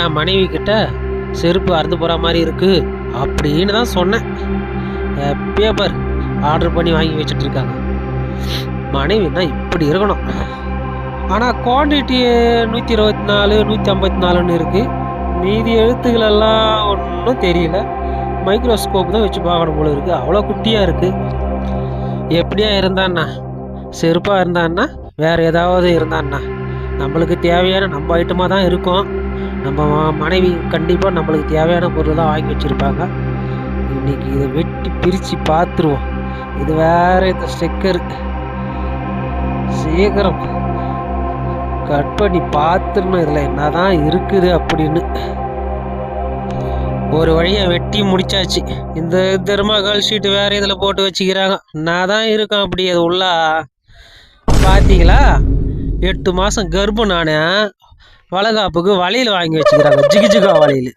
என் மனைவி கிட்ட செருப்பு அறுந்து போகிற மாதிரி இருக்குது அப்படின்னு தான் சொன்னேன். பேப்பர் ஆர்டர் பண்ணி வாங்கி வச்சுட்டு இருக்காங்க. மனைவின்னா இப்படி இருக்கணும். ஆனால் குவான்டிட்டி 124 154ன்னு இருக்குது. மீதி எழுத்துக்களெல்லாம் ஒன்றும் தெரியல. மைக்ரோஸ்கோப் தான் வச்சு பார்க்கணும் போல இருக்குது. அவ்வளோ குட்டியாக இருக்குது. எப்படியா இருந்தான்னா, செருப்பாக இருந்தான்னா, வேறு ஏதாவது இருந்தான்னா, நம்மளுக்கு தேவையான நம்ம ஐட்டமாக தான் இருக்கும். நம்ம மனைவி கண்டிப்பாக நம்மளுக்கு தேவையான பொருள் தான் வாங்கி வச்சுருப்பாங்க. இன்றைக்கி இதை வெட்டி பிரித்து பார்த்துருவோம். இது வேறு இந்த ஸ்டிக்கர் சீக்கிரம் கட் பண்ணி பார்த்துடணும் இதில் என்ன தான் இருக்குது அப்படின்னு. ஒரு வழியாக வெட்டி முடிச்சாச்சு. இந்த தெர்மாகால் ஷீட்டு வேறு இதில் போட்டு வச்சுக்கிறாங்க. நான் தான் இருக்கேன் அப்படி. அது உள்ள பார்த்தீங்களா, 8 மாதம் கர்ப்பம். நான் வளகாப்புக்கு வளையல் வாங்கி வச்சுக்கிறாங்க. ஜிகு ஜிகா வளையல்.